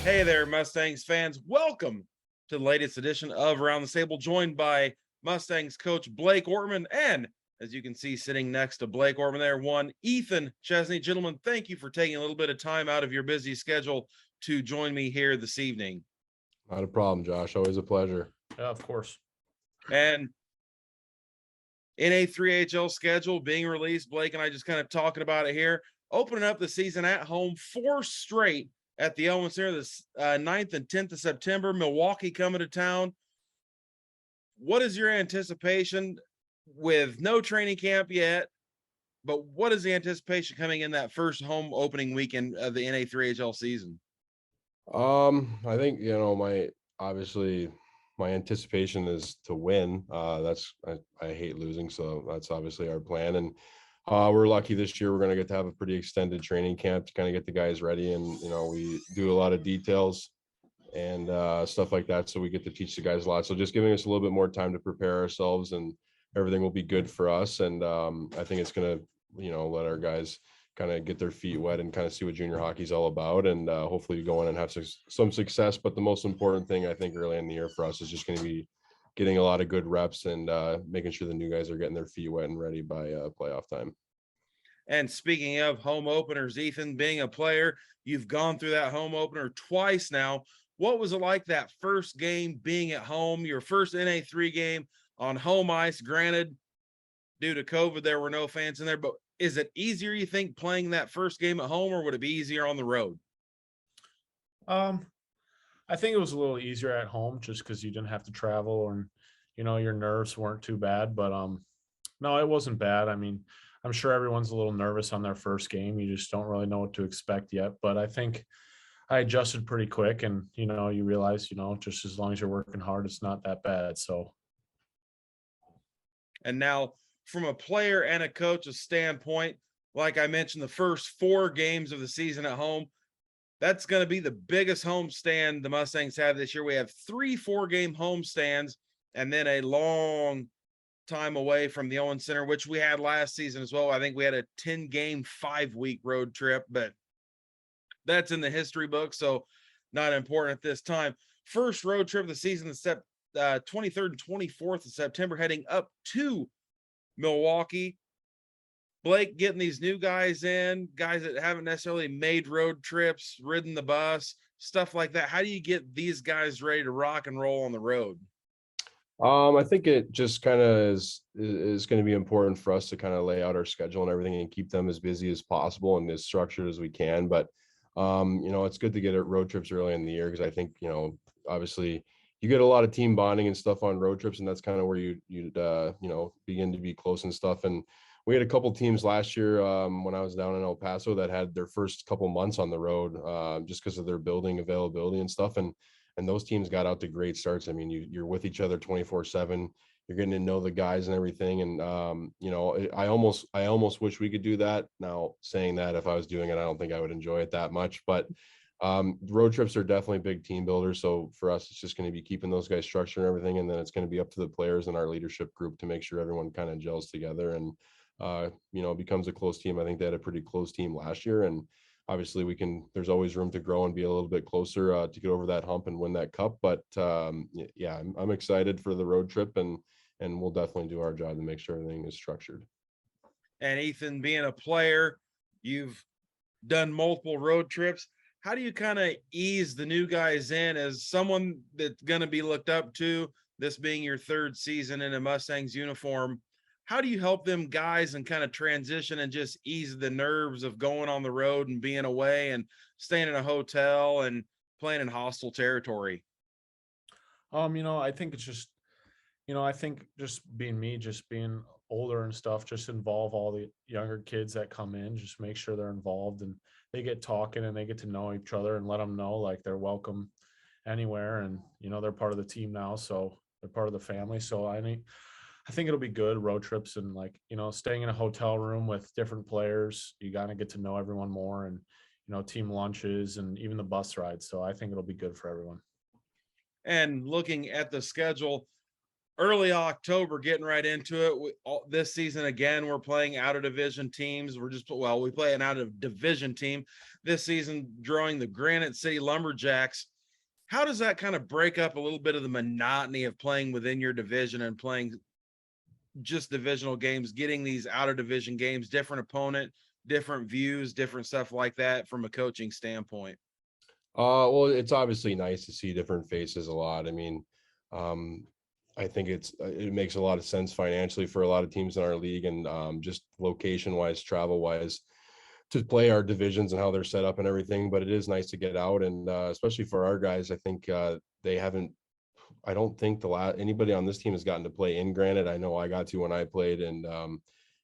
Hey there, Mustangs fans. Welcome to the latest edition of Around the Stable, joined by Mustangs coach Blake Ortman. And as you can see, sitting next to Blake Ortman there, one Ethan Chesney. Gentlemen, thank you for taking a little bit of time out of your busy schedule to join me here this evening. Not a problem, Josh. Always a pleasure. Yeah, of course. And NA3HL schedule being released. Blake and I just kind of talking about it here. Opening up the season at home, 4 straight at the Ortman Center, the 9th and 10th of September. Milwaukee coming to town. What is your anticipation with no training camp yet? But what is the anticipation coming in that first home opening weekend of the NA3HL season? I think, my anticipation is to win. I hate losing, so that's obviously our plan. And we're lucky this year. We're going to get to have a pretty extended training camp to kind of get the guys ready. And, we do a lot of details and stuff like that. So we get to teach the guys a lot. So just giving us a little bit more time to prepare ourselves, and everything will be good for us. And I think it's going to, let our guys kind of get their feet wet and kind of see what junior hockey is all about, and hopefully go in and have some success. But the most important thing, I think, early in the year for us is just going to be getting a lot of good reps and making sure the new guys are getting their feet wet and ready by playoff time. And speaking of home openers, Ethan, being a player, you've gone through that home opener twice now. What was it like that first game being at home, your first NA3 game on home ice? Granted, due to COVID, there were no fans in there, but is it easier, you think, playing that first game at home, or would it be easier on the road? I think it was a little easier at home just because you didn't have to travel, and your nerves weren't too bad. But no, it wasn't bad. I mean, I'm sure everyone's a little nervous on their first game. You just don't really know what to expect yet. But I think I adjusted pretty quick, and you realize, just as long as you're working hard, it's not that bad. So. And now, from a player and a coach's standpoint, like I mentioned, the first 4 games of the season at home, that's going to be the biggest homestand the Mustangs have this year. We have 3 4-game homestands, and then a long time away from the Ortman Center, which we had last season as well. I think we had a 10-game, 5-week road trip, but that's in the history book, so not important at this time. First road trip of the season, the 23rd and 24th of September, heading up to Milwaukee. Blake, getting these new guys in, guys that haven't necessarily made road trips, ridden the bus, stuff like that. How do you get these guys ready to rock and roll on the road? I think it just kind of is going to be important for us to kind of lay out our schedule and everything and keep them as busy as possible and as structured as we can. But, it's good to get road trips early in the year, because I think, obviously you get a lot of team bonding and stuff on road trips, and that's kind of where you'd begin to be close and stuff. And we had a couple teams last year when I was down in El Paso that had their first couple months on the road just because of their building availability and stuff. And those teams got out to great starts. I mean, you're with each other 24/7. You're getting to know the guys and everything. And, I almost wish we could do that. Now, saying that, if I was doing it, I don't think I would enjoy it that much. But road trips are definitely big team builders. So for us, it's just going to be keeping those guys structured and everything. And then it's going to be up to the players and our leadership group to make sure everyone kind of gels together and, becomes a close team. I think they had a pretty close team last year. And obviously there's always room to grow and be a little bit closer to get over that hump and win that cup. But yeah, I'm excited for the road trip, and we'll definitely do our job to make sure everything is structured. And Ethan, being a player, you've done multiple road trips. How do you kind of ease the new guys in as someone that's going to be looked up to, this being your 3rd season in a Mustangs uniform? How do you help them guys and kind of transition and just ease the nerves of going on the road and being away and staying in a hotel and playing in hostile territory? I think it's just, I think just being older and stuff, just involve all the younger kids that come in, just make sure they're involved and they get talking and they get to know each other, and let them know like they're welcome anywhere. And, they're part of the team now, so they're part of the family. So I think it'll be good road trips, and staying in a hotel room with different players, you got to get to know everyone more, and, team lunches and even the bus rides. So I think it'll be good for everyone. And looking at the schedule, early October, getting right into it. This season, again, we're playing out of division teams. We play an out of division team this season, drawing the Granite City Lumberjacks. How does that kind of break up a little bit of the monotony of playing within your division and playing just divisional games, getting these out of division games, different opponent, different views, different stuff like that from a coaching standpoint? Well, it's obviously nice to see different faces a lot. I mean, I think it makes a lot of sense financially for a lot of teams in our league, and just location wise, travel wise, to play our divisions and how they're set up and everything. But it is nice to get out, and especially for our guys, I think they haven't. I don't think anybody on this team has gotten to play in Granite. I know I got to when I played, and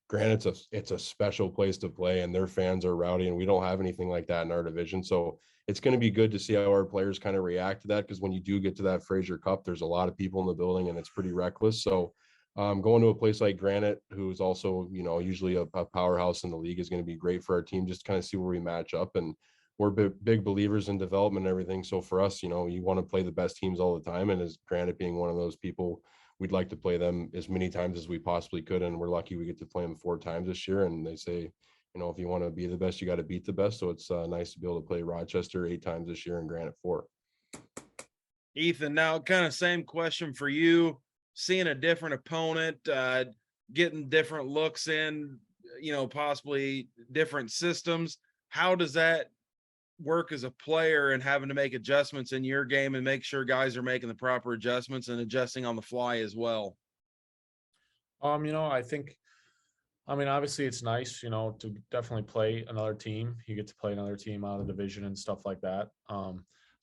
Granite's it's a special place to play, and their fans are rowdy, and we don't have anything like that in our division. So it's going to be good to see how our players kind of react to that, because when you do get to that Fraser Cup, there's a lot of people in the building and it's pretty reckless. So going to a place like Granite, who's also, usually a powerhouse in the league, is going to be great for our team, just to kind of see where we match up. And we're big believers in development and everything. So for us, you want to play the best teams all the time. And as Granite being one of those people, we'd like to play them as many times as we possibly could. And we're lucky we get to play them 4 times this year. And they say, if you want to be the best, you got to beat the best. So it's nice to be able to play Rochester 8 times this year and Granite 4. Ethan, now kind of same question for you. Seeing a different opponent, getting different looks in, possibly different systems. How does that work as a player and having to make adjustments in your game and make sure guys are making the proper adjustments and adjusting on the fly as well? Obviously it's nice, to definitely play another team. You get to play another team out of the division and stuff like that.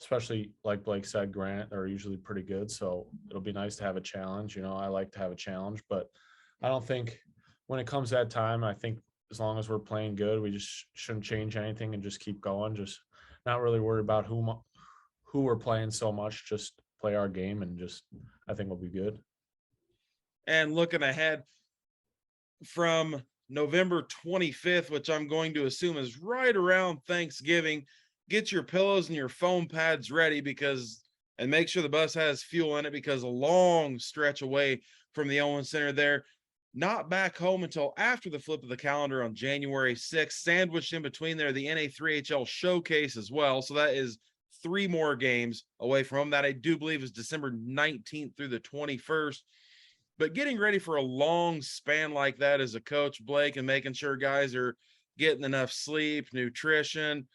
Especially like Blake said, Granite are usually pretty good. So it'll be nice to have a challenge. I like to have a challenge, but I don't think when it comes that time, I think as long as we're playing good, we just shouldn't change anything and just keep going. Just not really worry about who we're playing so much. Just play our game and I think we'll be good. And looking ahead, from November 25th, which I'm going to assume is right around Thanksgiving, get your pillows and your foam pads ready and make sure the bus has fuel in it, because a long stretch away from the Owen Center there, not back home until after the flip of the calendar on January 6th, sandwiched in between there, the NA3HL Showcase as well. So that is 3 more games away from home. That I do believe is December 19th through the 21st. But getting ready for a long span like that as a coach, Blake, and making sure guys are getting enough sleep, nutrition,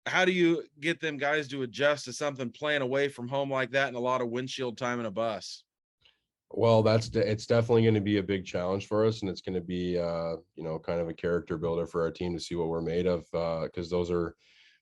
how do you get them guys to adjust to something playing away from home like that and a lot of windshield time in a bus? Well, it's definitely going to be a big challenge for us, and it's going to be kind of a character builder for our team to see what we're made of, because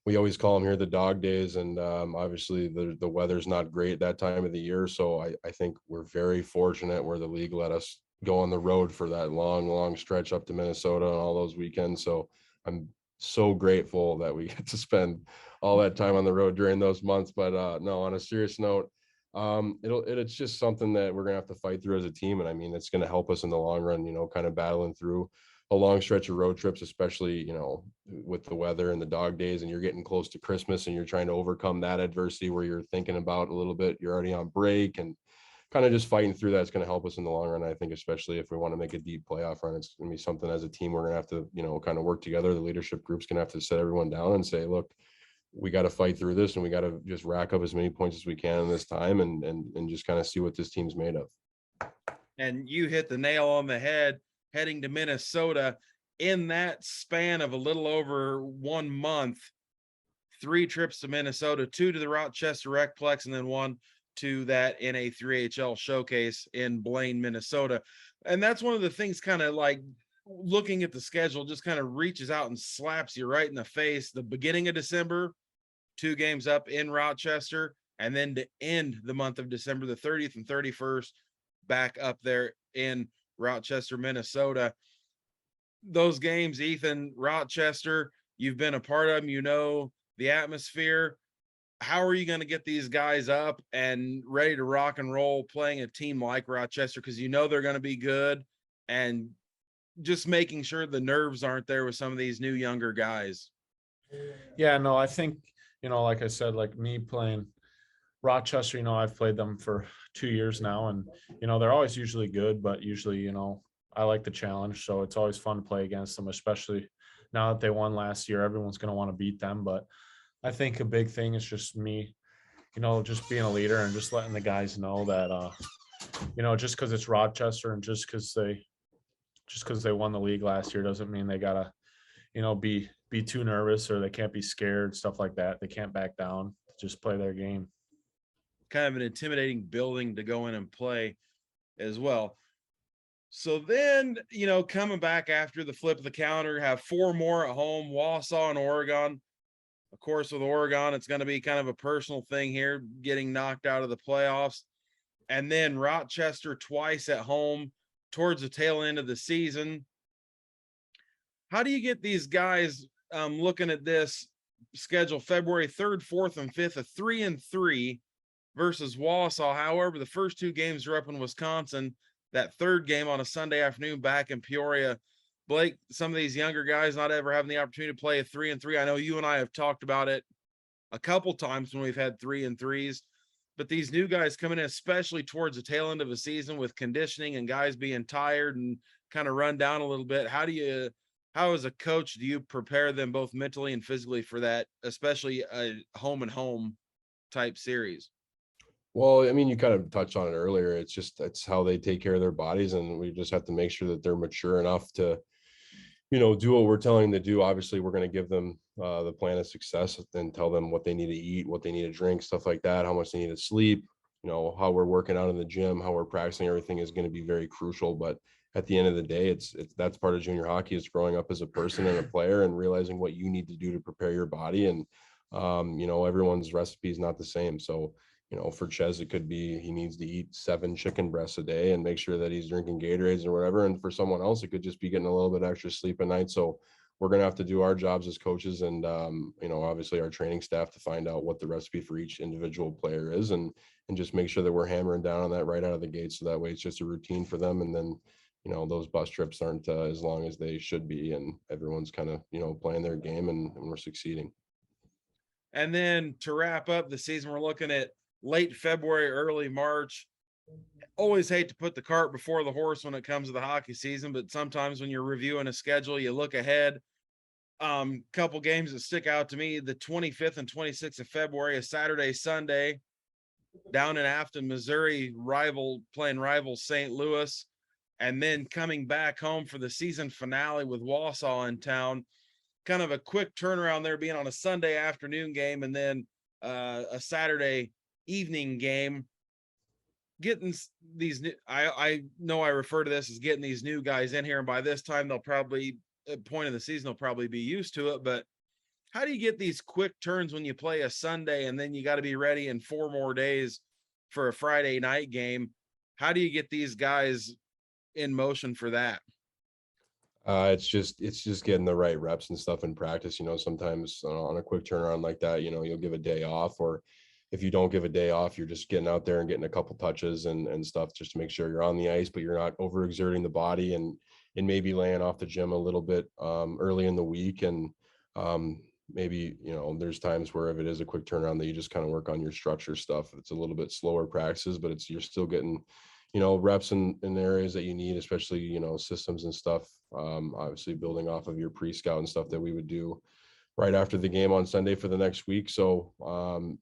we always call them here the dog days, and obviously the weather's not great that time of the year. So I think we're very fortunate where the league let us go on the road for that long stretch up to Minnesota and all those weekends. So I'm so grateful that we get to spend all that time on the road during those months. But no, on a serious note, it's just something that we're gonna have to fight through as a team. And I mean, it's gonna help us in the long run, kind of battling through a long stretch of road trips, especially, with the weather and the dog days, and you're getting close to Christmas and you're trying to overcome that adversity where you're thinking about a little bit, you're already on break, and kind of just fighting through that's going to help us in the long run. I think, especially if we want to make a deep playoff run, it's going to be something as a team we're going to have to, kind of work together. The leadership group's going to have to sit everyone down and say, look, we got to fight through this, and we got to just rack up as many points as we can in this time, and just kind of see what this team's made of. And you hit the nail on the head. Heading to Minnesota in that span of a little over 1 month, 3 trips to Minnesota, 2 to the Rochester Recplex, and then 1 to that NA3HL Showcase in Blaine, Minnesota. And that's one of the things, kind of like looking at the schedule, just kind of reaches out and slaps you right in the face. The beginning of December, 2 games up in Rochester, and then to end the month of December, the 30th and 31st, back up there in Rochester, Minnesota. Those games, Ethan, Rochester, you've been a part of them, the atmosphere. How are you going to get these guys up and ready to rock and roll playing a team like Rochester? Because they're going to be good, and just making sure the nerves aren't there with some of these new younger guys. Yeah, no, I think, like I said, like me playing Rochester, I've played them for 2 years now, and they're always usually good, but usually, I like the challenge, so it's always fun to play against them, especially now that they won last year. Everyone's going to want to beat them, but I think a big thing is just me, just being a leader and just letting the guys know that, just because it's Rochester and just because they won the league last year doesn't mean they gotta, be too nervous, or they can't be scared, stuff like that. They can't back down. Just play their game. Kind of an intimidating building to go in and play as well. So then, coming back after the flip of the calendar, have 4 more at home, Wausau and Oregon. Of course, with Oregon, it's going to be kind of a personal thing here, getting knocked out of the playoffs. And then Rochester twice at home towards the tail end of the season. How do you get these guys looking at this schedule, February 3rd, 4th, and 5th, a 3-3 versus Wausau? However, the first 2 games are up in Wisconsin. That third game on a Sunday afternoon back in Peoria. Blake, some of these younger guys not ever having the opportunity to play a 3-3. I know you and I have talked about it a couple times when we've had 3-3s, but these new guys coming in, especially towards the tail end of a season with conditioning and guys being tired and kind of run down a little bit. How as a coach do you prepare them both mentally and physically for that, especially a home and home type series? Well, I mean, you kind of touched on it earlier. It's how they take care of their bodies, and we just have to make sure that they're mature enough to, do what we're telling them to do. Obviously, we're going to give them the plan of success and tell them what they need to eat, what they need to drink, stuff like that, how much they need to sleep, how we're working out in the gym, how we're practicing. Everything is going to be very crucial. But at the end of the day, it's that's part of junior hockey, is growing up as a person and a player and realizing what you need to do to prepare your body. And, everyone's recipe is not the same. So, for Ches, it could be he needs to eat 7 chicken breasts a day and make sure that he's drinking Gatorades or whatever. And for someone else, it could just be getting a little bit extra sleep at night. So we're going to have to do our jobs as coaches and, obviously our training staff to find out what the recipe for each individual player is, and just make sure that we're hammering down on that right out of the gate. So that way it's just a routine for them. And then, those bus trips aren't as long as they should be. And everyone's kind of, playing their game and we're succeeding. And then to wrap up the season, we're looking at late February, early March. Always hate to put the cart before the horse when it comes to the hockey season, but sometimes when you're reviewing a schedule, you look ahead. Couple games that stick out to me: the 25th and 26th of February, a Saturday, Sunday, down in Afton, Missouri, playing rival St. Louis, and then coming back home for the season finale with Wausau in town. Kind of a quick turnaround there, being on a Sunday afternoon game and then a Saturday evening game. Getting these new, I know I refer to this as getting these new guys in here, and by this time they'll probably, at point of the season, they'll probably be used to it. But how do you get these quick turns when you play a Sunday and then you got to be ready in 4 more days for a Friday night game? How do you get these guys in motion for that? It's just getting the right reps and stuff in practice. Sometimes on a quick turnaround like that, you'll give a day off, or if you don't give a day off, you're just getting out there and getting a couple touches and stuff just to make sure you're on the ice, but you're not overexerting the body and maybe laying off the gym a little bit early in the week. And maybe, there's times where if it is a quick turnaround that you just kind of work on your structure stuff. It's a little bit slower practices, but you're still getting, reps in the areas that you need, especially, systems and stuff. Obviously building off of your pre-scout and stuff that we would do right after the game on Sunday for the next week. So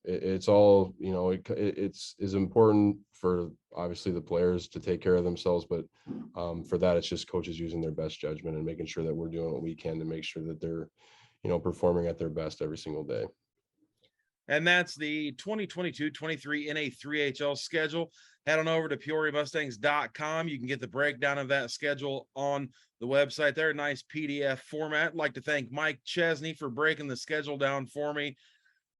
it's all, it's important for obviously the players to take care of themselves, but for that, it's just coaches using their best judgment and making sure that we're doing what we can to make sure that they're, performing at their best every single day. And that's the 2022-23 NA3HL schedule. Head on over to PeoriaMustangs.com. You can get the breakdown of that schedule on the website there. Nice PDF format. I'd like to thank Mike Chesney for breaking the schedule down for me.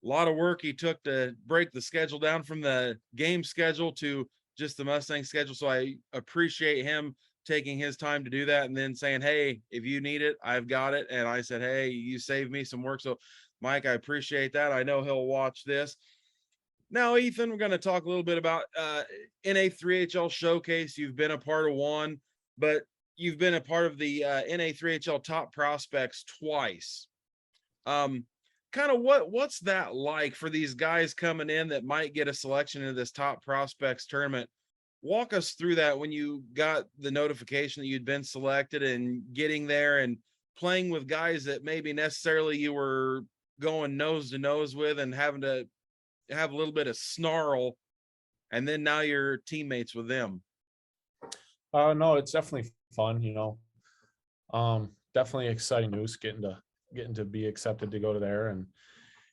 A lot of work he took to break the schedule down from the game schedule to just the Mustang schedule. So I appreciate him taking his time to do that and then saying, hey, if you need it, I've got it. And I said, hey, you saved me some work. So Mike, I appreciate that. I know he'll watch this. Now, Ethan, we're going to talk a little bit about NA3HL Showcase. You've been a part of one, but you've been a part of the NA3HL Top Prospects twice. kind of what's that like for these guys coming in that might get a selection into this top prospects tournament? Walk us through that when you got the notification that you'd been selected and getting there and playing with guys that maybe necessarily you were going nose to nose with and having to have a little bit of snarl, and then now you're teammates with them. No, it's definitely fun, definitely exciting news getting to be accepted to go to there. And,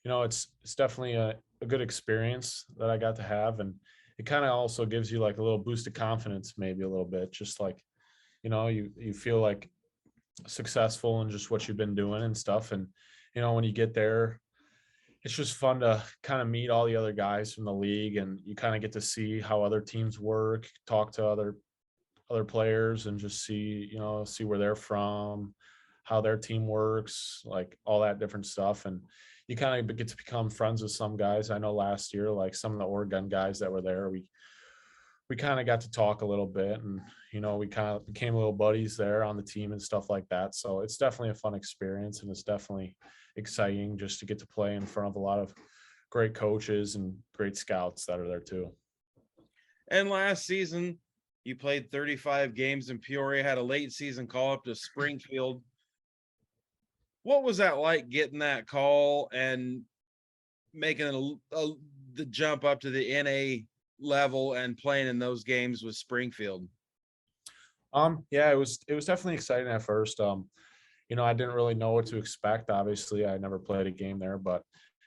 it's definitely a good experience that I got to have. And it kind of also gives you like a little boost of confidence, maybe a little bit, just like, you feel like successful in just what you've been doing and stuff. And, when you get there, it's just fun to kind of meet all the other guys from the league, and you kind of get to see how other teams work, talk to other players, and just see where they're from, how their team works, like all that different stuff. And you kind of get to become friends with some guys. I know last year, like some of the Oregon guys that were there, we kind of got to talk a little bit, and we kind of became little buddies there on the team and stuff like that. So it's definitely a fun experience, and it's definitely exciting just to get to play in front of a lot of great coaches and great scouts that are there too. And last season you played 35 games in Peoria, had a late season call up to Springfield. What was that like, getting that call and making the jump up to the NA level and playing in those games with Springfield? Yeah, it was definitely exciting at first. I didn't really know what to expect. Obviously, I never played a game there, but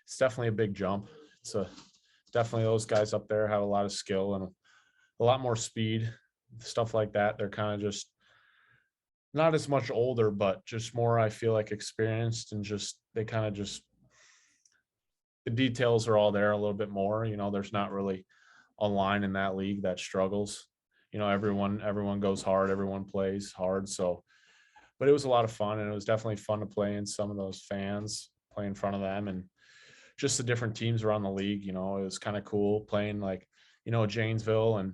it's definitely a big jump. It's definitely those guys up there have a lot of skill and a lot more speed, stuff like that. They're kind of just not as much older, but just more, I feel like, experienced, and just they kind of just the details are all there a little bit more. There's not really a line in that league that struggles. Everyone goes hard, everyone plays hard. So, but it was a lot of fun, and it was definitely fun to play in some of those fans, play in front of them, and just the different teams around the league. It was kind of cool playing like, Janesville and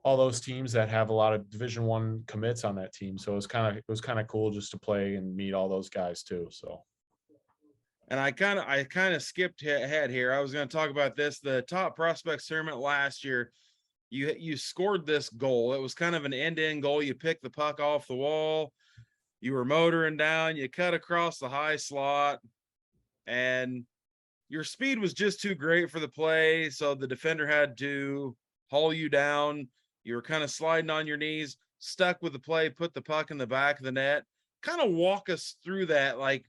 all those teams that have a lot of Division I commits on that team. So it was kind of cool just to play and meet all those guys too. So. And I kind of skipped ahead here. I was going to talk about this. The top prospects tournament last year, you scored this goal. It was kind of an end-to-end goal. You picked the puck off the wall. You were motoring down. You cut across the high slot, and your speed was just too great for the play. So the defender had to haul you down. You were kind of sliding on your knees, stuck with the play, put the puck in the back of the net. Kind of walk us through that, like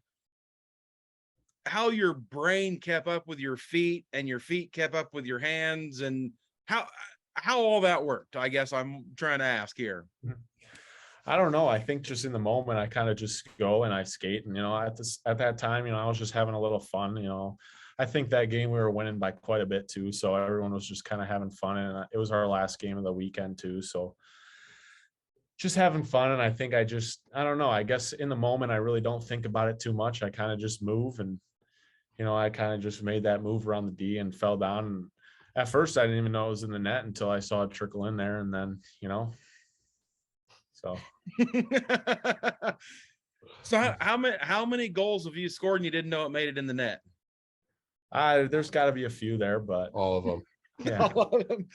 how your brain kept up with your feet and your feet kept up with your hands, and how all that worked. I guess I'm trying to ask here. I don't know. I think just in the moment, I kind of just go and I skate. And, at that time, I was just having a little fun. I think that game we were winning by quite a bit too. So everyone was just kind of having fun. And it was our last game of the weekend too. So just having fun. And I think I don't know. I guess in the moment, I really don't think about it too much. I kind of just move, and, I kind of just made that move around the D and fell down. And at first I didn't even know it was in the net until I saw it trickle in there. And then, so. So how many goals have you scored and you didn't know it made it in the net? There's got to be a few there, but all of them. Yeah. All of them.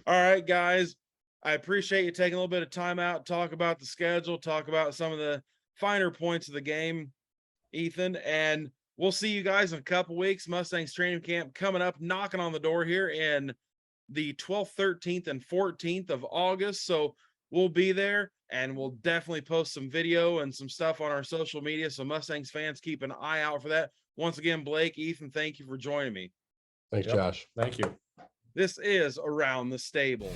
All right, guys. I appreciate you taking a little bit of time out, talk about the schedule, talk about some of the finer points of the game, Ethan, and we'll see you guys in a couple weeks. Mustangs training camp coming up, knocking on the door here in the 12th, 13th, and 14th of August. So we'll be there, and we'll definitely post some video and some stuff on our social media. So Mustangs fans, keep an eye out for that. Once again, Blake, Ethan, thank you for joining me. Thanks, Josh. Thank you. This is Around the Stable.